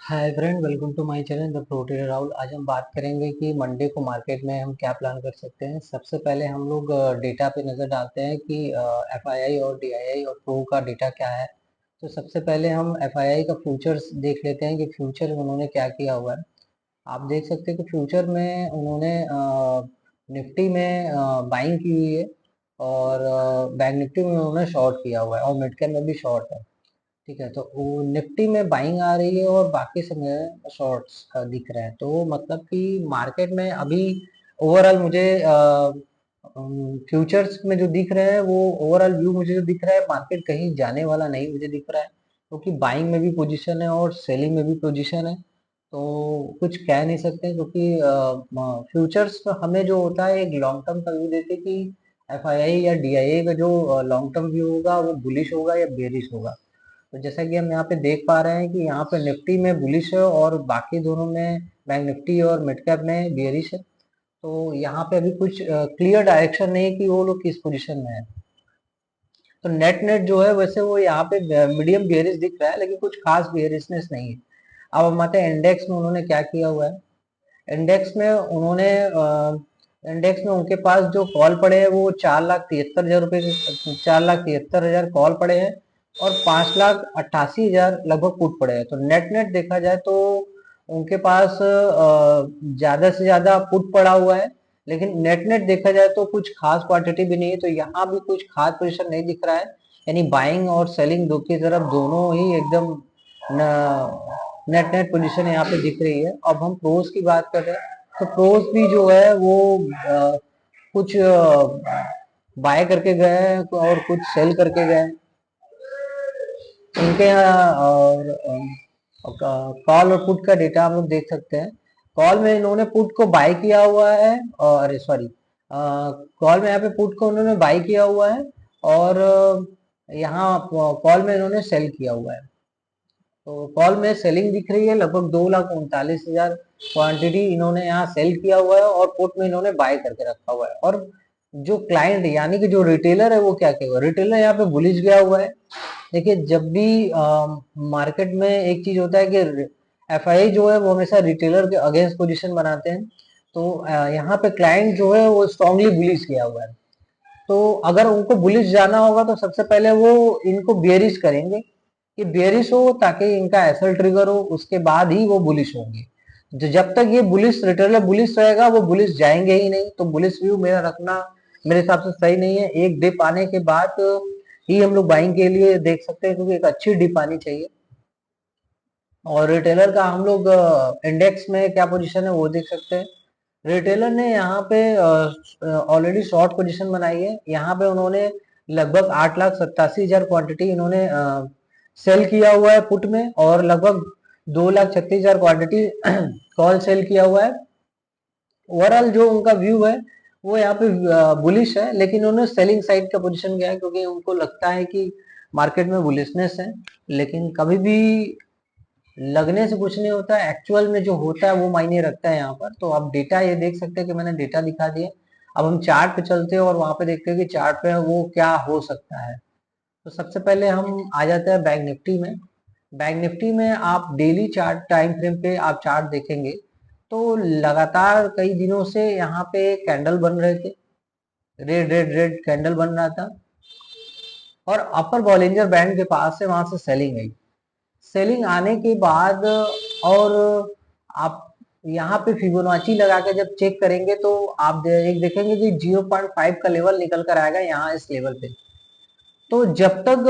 Hi friend, welcome to my channel the pro trader Rahul. आज हम बात करेंगे कि मंडे को मार्केट में हम क्या प्लान कर सकते हैं। सबसे पहले हम लोग डेटा पे नज़र डालते हैं कि एफआईआई और डीआईआई और प्रो का डेटा क्या है। तो सबसे पहले हम एफआईआई का फ्यूचर्स देख लेते हैं कि फ्यूचर में उन्होंने क्या किया हुआ है। आप देख सकते हैं कि फ्यूचर में उन्होंने निफ्टी में बाइंग की हुई है और बैंक निफ्टी में उन्होंने शॉर्ट किया हुआ है और मिड कैप में भी शॉर्ट है। ठीक है, तो वो निफ्टी में बाइंग आ रही है और बाकी समय शॉर्ट्स दिख रहे हैं। तो मतलब कि मार्केट में अभी ओवरऑल मुझे फ्यूचर्स में जो दिख रहे हैं वो ओवरऑल व्यू मुझे जो दिख रहा है, मार्केट कहीं जाने वाला नहीं मुझे दिख रहा है, क्योंकि बाइंग में भी पोजीशन है और सेलिंग में भी पोजीशन है। तो कुछ कह नहीं सकते, क्योंकि फ्यूचर्स हमें जो होता है एक लॉन्ग टर्म का व्यू देते कि एफआईआई या डीआईआई का जो लॉन्ग टर्म व्यू होगा वो बुलिश होगा या बेरिश होगा। तो जैसा कि हम यहाँ पे देख पा रहे हैं कि यहाँ पे निफ्टी में बुलिश है और बाकी दोनों में बैंक निफ्टी और मिड कैप में बेयरिश है। तो यहाँ पे अभी कुछ क्लियर डायरेक्शन नहीं है कि वो लोग किस पोजीशन में है। तो नेट नेट जो है वैसे वो यहाँ पे मीडियम बेयरिश दिख रहा है, लेकिन कुछ खास बेयरिशनेस नहीं है। अब हम आते हैं इंडेक्स में उन्होंने क्या किया हुआ है। इंडेक्स में उनके पास जो कॉल पड़े हैं वो 4,73,000 रुपये के 4,73,000 कॉल पड़े हैं और 5,88,000 लगभग पुट पड़े हैं। तो नेट नेट देखा जाए तो उनके पास ज्यादा से ज्यादा पुट पड़ा हुआ है, लेकिन नेट नेट देखा जाए तो कुछ खास क्वांटिटी भी नहीं है। तो यहाँ भी कुछ खास पोजीशन नहीं दिख रहा है, यानी बाइंग और सेलिंग दो की तरफ दोनों ही एकदम नेट नेट पोजीशन यहाँ पे दिख रही है। अब हम प्रोस की बात कर रहे हैं, तो प्रोस भी जो है वो कुछ बाय करके गए हैं और कुछ सेल करके गए हैं। इनके यहाँ और कॉल और पुट का डेटा हम लोग देख सकते हैं। कॉल में इन्होंने पुट को बाय किया हुआ है, अरे सॉरी, कॉल में यहाँ पे पुट को उन्होंने बाय किया हुआ है और यहाँ कॉल में इन्होंने सेल किया हुआ है। तो कॉल में सेलिंग दिख रही है, लगभग 2,39,000 क्वांटिटी इन्होंने यहाँ सेल किया हुआ है और पुट में इन्होंने बाय करके रखा हुआ है। और जो क्लाइंट यानी कि जो रिटेलर है वो क्या किया हुआ है, रिटेलर यहाँ पे बुलिश गया हुआ है। देखिए, जब भी मार्केट में एक चीज होता है कि एफआई जो है वो हमेशा रिटेलर के अगेंस्ट पोजीशन बनाते हैं। तो यहाँ पे क्लाइंट जो है वो स्ट्रांगली बुलिश किया हुआ है। तो अगर उनको बुलिश जाना होगा तो सबसे पहले वो इनको बेरिश करेंगे कि बेरिश हो, ताकि इनका एसएल ट्रिगर हो, उसके बाद ही वो बुलिश होंगे। जो जब तक ये बुलिश रिटेलर बुलिश रहेगा वो बुलिश जाएंगे ही नहीं। तो बुलिश व्यू मेरा रखना मेरे हिसाब से सही नहीं है। एक डिप आने के बाद ही हम लोग बाइंग के लिए देख सकते हैं, क्योंकि एक अच्छी डिप आनी चाहिए। और रिटेलर का हम लोग इंडेक्स में क्या पोजीशन है वो देख सकते हैं। रिटेलर ने यहाँ पे ऑलरेडी शॉर्ट पोजीशन बनाई है। यहाँ पे उन्होंने लगभग 8,87,000 क्वांटिटी इन्होंने सेल किया हुआ है पुट में और लगभग 2,36,000 क्वांटिटी कॉल सेल किया हुआ है। ओवरऑल जो उनका व्यू है वो यहाँ पे बुलिश है, लेकिन उन्होंने सेलिंग साइड का पोजीशन किया है, क्योंकि उनको लगता है कि मार्केट में बुलिशनेस है। लेकिन कभी भी लगने से कुछ नहीं होता है, एक्चुअल में जो होता है वो मायने रखता है यहाँ पर। तो आप डेटा ये देख सकते हैं कि मैंने डेटा दिखा दिया। अब हम चार्ट पे चलते हैं और वहां पे देखते हैं कि चार्ट पे वो क्या हो सकता है। तो सबसे पहले हम आ जाते हैं बैंक निफ्टी में। बैंक निफ्टी में आप डेली चार्ट टाइम फ्रेम पे आप चार्ट देखेंगे तो लगातार कई दिनों से यहाँ पे कैंडल बन रहे थे, रेड रेड रेड कैंडल बन रहा था और अपर बॉलिंजर बैंड के पास से वहां से सेलिंग आई। सेलिंग आने के बाद और आप यहाँ पे फिबोनाची लगा के जब चेक करेंगे तो आप एक देखेंगे कि 0.5 का लेवल निकल कर आएगा यहाँ इस लेवल पे। तो जब तक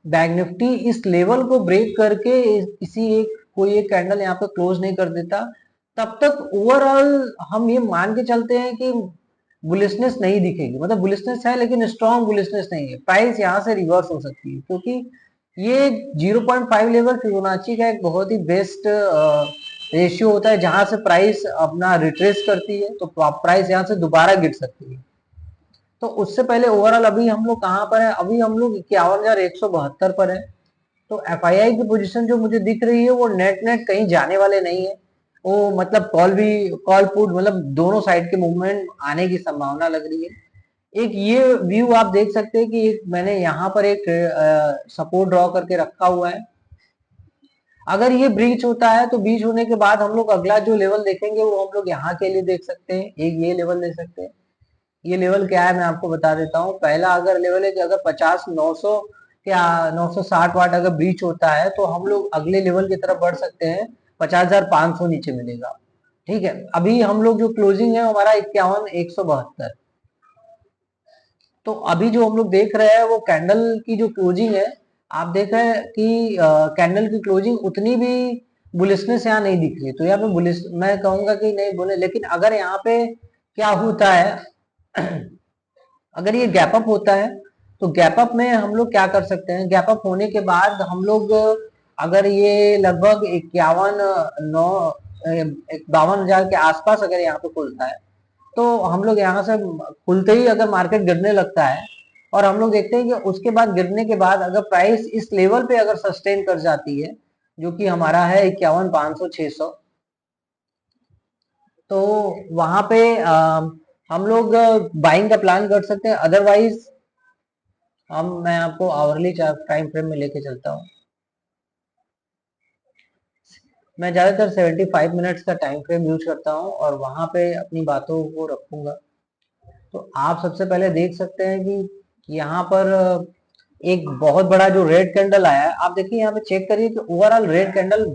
बैंक निफ्टी इस लेवल को ब्रेक करके किसी एक कोई एक कैंडल यहाँ पे क्लोज नहीं कर देता, तब तक ओवरऑल हम ये मान के चलते हैं कि बुलिशनेस नहीं दिखेगी। मतलब बुलिशनेस है लेकिन स्ट्रॉन्ग बुलिशनेस नहीं है। प्राइस यहाँ से रिवर्स हो सकती है, क्योंकि ये 0.5 लेवल फिबोनाची का एक बहुत ही बेस्ट रेशियो होता है, जहां से प्राइस अपना रिट्रेस करती है तो प्राइस यहाँ से दोबारा गिर सकती है। तो उससे पहले ओवरऑल अभी हम लोग कहाँ पर है, अभी हम लोग 51,172 पर है। तो एफआईआई की पोजीशन जो मुझे दिख रही है वो नेट नेट कहीं जाने वाले नहीं है। वो मतलब कॉल पुट मतलब दोनों साइड के मूवमेंट आने की संभावना लग रही है। एक ये व्यू आप देख सकते हैं कि मैंने यहाँ पर एक सपोर्ट ड्रॉ करके रखा हुआ है। अगर ये ब्रीच होता है तो ब्रीच होने के बाद हम लोग अगला जो लेवल देखेंगे वो हम लोग यहाँ के लिए देख सकते हैं, एक ये लेवल देख सकते हैं। ये लेवल क्या है मैं आपको बता देता हूँ। पहला अगर लेवल है कि अगर 50 900 या 960 वाट अगर ब्रीच होता है तो हम लोग अगले लेवल की तरफ बढ़ सकते हैं, 50,500 नीचे मिलेगा। ठीक है, अभी हम लोग जो क्लोजिंग है हमारा 51,172। तो अभी जो हम लोग देख रहे हैं वो कैंडल की जो क्लोजिंग है, आप देख रहे हैं कि कैंडल की क्लोजिंग उतनी भी बुलिशनेस यहाँ नहीं दिख रही। तो यहाँ पे बुलिश मैं कहूंगा कि नहीं बोले, लेकिन अगर यहाँ पे क्या होता है अगर ये गैप अप होता है तो गैप अप में हम लोग क्या कर सकते हैं, गैप अप होने के बाद हम लोग अगर ये लगभग 52,000 के आसपास अगर यहाँ पे खुलता है तो हम लोग यहाँ से खुलते ही अगर मार्केट गिरने लगता है और हम लोग देखते हैं कि उसके बाद गिरने के बाद अगर प्राइस इस लेवल पे अगर सस्टेन कर जाती है जो कि हमारा है 51,500 600, तो वहां पे हम लोग बाइंग का प्लान कर सकते हैं। अदरवाइज मैं आपको आवरली टाइम फ्रेम में लेके चलता हूँ। मैं ज्यादातर 75 मिनट्स का टाइम फ्रेम यूज करता हूँ और वहां पे अपनी बातों को रखूंगा। तो आप सबसे पहले देख सकते हैं कि यहाँ पर एक बहुत बड़ा जो रेड कैंडल आया है, आप देखिए यहाँ पे चेक करिए कि ओवरऑल रेड कैंडल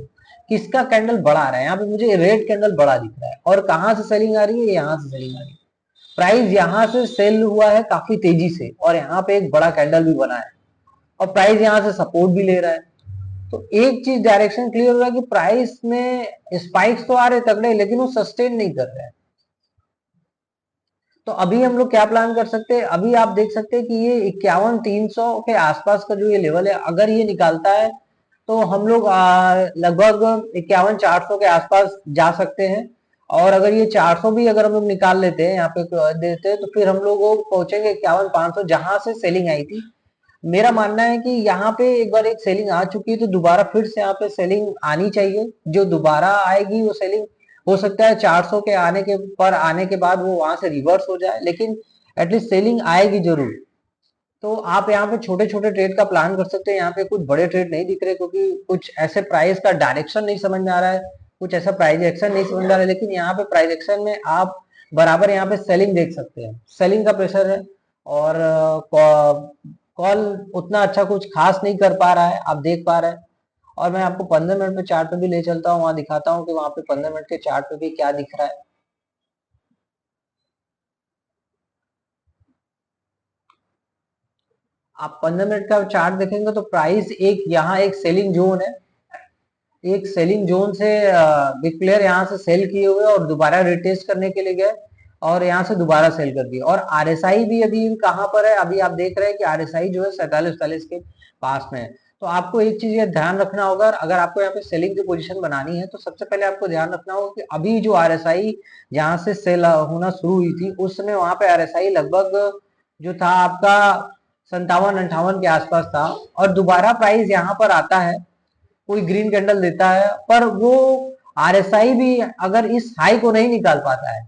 किसका कैंडल बड़ा आ रहा है। यहाँ पे मुझे रेड कैंडल बड़ा दिख रहा है और कहाँ से सेलिंग आ रही है, यहाँ से सेलिंग आ रही है। प्राइस यहाँ से सेल हुआ है काफी तेजी से और यहाँ पे एक बड़ा कैंडल भी बना है और प्राइस यहाँ से सपोर्ट भी ले रहा है। तो एक चीज डायरेक्शन क्लियर हो रहा है कि प्राइस में स्पाइक्स तो आ रहे तगड़े, लेकिन वो सस्टेन नहीं कर रहे हैं। तो अभी हम लोग क्या प्लान कर सकते हैं, अभी आप देख सकते हैं कि ये 51,300 के आसपास का जो ये लेवल है अगर ये निकालता है तो हम लोग लगभग 51,400 के आसपास जा सकते हैं। और अगर ये 400 भी अगर हम लोग निकाल लेते हैं यहाँ पे देते हैं तो फिर हम लोग पहुंचेंगे 51,500 जहां से सेलिंग आई थी। मेरा मानना है कि यहाँ पे एक बार एक सेलिंग आ चुकी है तो दोबारा फिर से यहाँ पे सेलिंग आनी चाहिए। जो दोबारा आएगी वो सेलिंग हो सकता है 400 के आने के बाद वो वहां से रिवर्स हो जाए, लेकिन एटलीस्ट सेलिंग आएगी जरूर। तो आप यहाँ पे छोटे छोटे ट्रेड का प्लान कर सकते हैं। यहाँ पे कुछ बड़े ट्रेड नहीं दिख रहे क्योंकि कुछ ऐसे प्राइस का डायरेक्शन नहीं समझ में आ रहा है, कुछ ऐसा प्राइस एक्शन नहीं समझ में आ रहा है। लेकिन यहाँ पे प्राइस एक्शन में आप बराबर यहाँ पे सेलिंग देख सकते हैं, सेलिंग का प्रेशर है। और कॉल उतना अच्छा कुछ खास नहीं कर पा रहा है, आप देख पा रहे हैं। और मैं आपको 15 मिनट पे चार्ट पे भी ले चलता हूँ, वहां दिखाता हूँ कि वहां पे 15 मिनट के चार्ट पे भी क्या दिख रहा है। आप 15 मिनट का चार्ट देखेंगे तो प्राइस एक यहाँ एक सेलिंग जोन है, एक सेलिंग जोन से बिग प्लेयर यहाँ से सेल किए हुए और दोबारा रिटेस्ट करने के लिए गए और यहाँ से दोबारा सेल कर दिया। और आरएसआई भी अभी कहाँ पर है, अभी आप देख रहे हैं कि आरएसआई जो है 47 के पास में है। तो आपको एक चीज ये ध्यान रखना होगा, अगर आपको यहाँ पे सेलिंग की पोजीशन बनानी है तो सबसे पहले आपको ध्यान रखना होगा कि अभी जो आरएसआई जहाँ से सेल होना शुरू हुई थी उस समय वहां पे आरएसआई लगभग जो था आपका 57 58 के आसपास था। और दोबारा प्राइस यहाँ पर आता है, कोई ग्रीन कैंडल देता है, पर वो आरएसआई भी अगर इस हाई को नहीं निकाल पाता है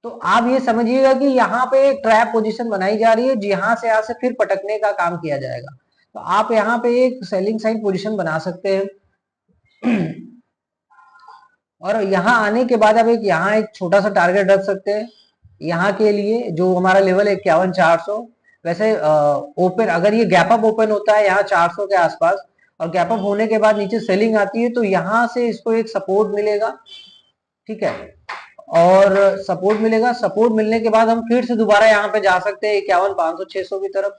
तो आप ये समझिएगा कि यहाँ पे एक ट्रैप पोजीशन बनाई जा रही है जहां से यहाँ से फिर पटकने का काम किया जाएगा। तो आप यहाँ पे एक सेलिंग साइड पोजीशन बना सकते हैं और यहाँ आने के बाद आप एक यहाँ एक छोटा सा टारगेट रख सकते हैं यहाँ के लिए, जो हमारा लेवल है 51,400। वैसे ओपन अगर ये गैप अप ओपन होता है यहाँ 400 के आसपास और गैप अप होने के बाद नीचे सेलिंग आती है तो यहाँ से इसको एक सपोर्ट मिलेगा। ठीक है, और सपोर्ट मिलेगा, सपोर्ट मिलने के बाद हम फिर से दोबारा यहाँ पे जा सकते हैं 51,500 600 की तरफ।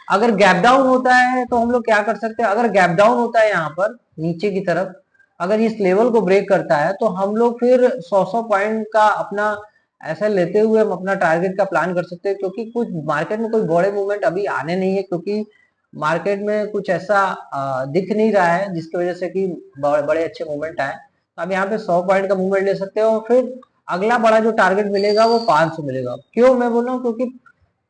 अगर गैप डाउन होता है तो हम लोग क्या कर सकते हैं, अगर गैप डाउन होता है यहाँ पर नीचे की तरफ, अगर इस लेवल को ब्रेक करता है तो हम लोग फिर 100 पॉइंट का अपना ऐसा लेते हुए हम अपना टारगेट का प्लान कर सकते हैं। क्योंकि कुछ मार्केट में कोई बड़े मूवमेंट अभी आने नहीं है, क्योंकि मार्केट में कुछ ऐसा दिख नहीं रहा है जिसकी वजह से कि बड़े अच्छे मूवमेंट आए। तो आप यहाँ पे 100 पॉइंट का मूवमेंट ले सकते हो और फिर अगला बड़ा जो टारगेट मिलेगा वो 500 मिलेगा। क्यों मैं बोल रहा हूँ, क्योंकि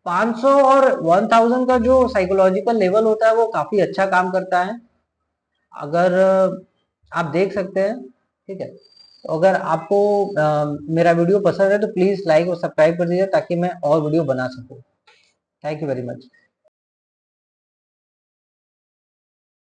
500 और 1000 का जो साइकोलॉजिकल लेवल होता है वो काफी अच्छा काम करता है, अगर आप देख सकते हैं। ठीक है, तो अगर आपको मेरा वीडियो पसंद है तो प्लीज लाइक और सब्सक्राइब कर दीजिए ताकि मैं और वीडियो बना सकूं। Thank you very much.